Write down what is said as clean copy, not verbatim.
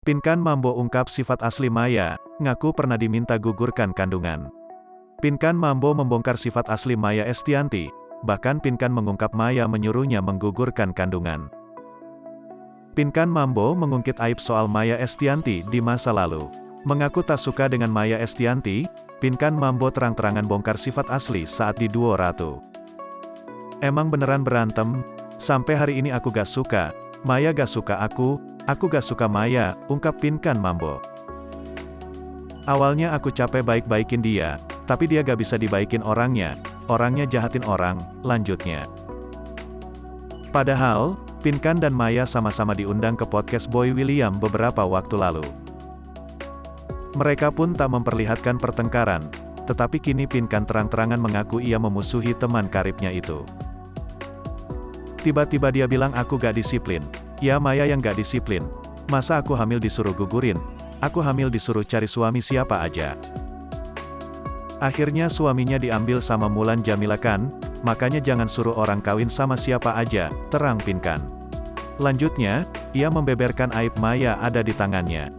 Pinkan Mambo ungkap sifat asli Maya, ngaku pernah diminta gugurkan kandungan. Pinkan Mambo membongkar sifat asli Maya Estianty, bahkan Pinkan mengungkap Maya menyuruhnya menggugurkan kandungan. Pinkan Mambo mengungkit aib soal Maya Estianty di masa lalu. Mengaku tak suka dengan Maya Estianty, Pinkan Mambo terang-terangan bongkar sifat asli saat di Duo Ratu. Emang beneran berantem? Sampai hari ini aku gak suka, Maya gak suka aku gak suka Maya, ungkap Pinkan Mambo. Awalnya aku capek baik-baikin dia, tapi dia gak bisa dibaikin orangnya jahatin orang, lanjutnya. Padahal, Pinkan dan Maya sama-sama diundang ke podcast Boy William beberapa waktu lalu. Mereka pun tak memperlihatkan pertengkaran, tetapi kini Pinkan terang-terangan mengaku ia memusuhi teman karibnya itu. Tiba-tiba dia bilang aku gak disiplin. Ya Maya yang gak disiplin. Masa aku hamil disuruh gugurin? Aku hamil disuruh cari suami siapa aja. Akhirnya suaminya diambil sama Mulan Jamila kan, makanya jangan suruh orang kawin sama siapa aja, terang Pinkan. Lanjutnya, ia membeberkan aib Maya ada di tangannya.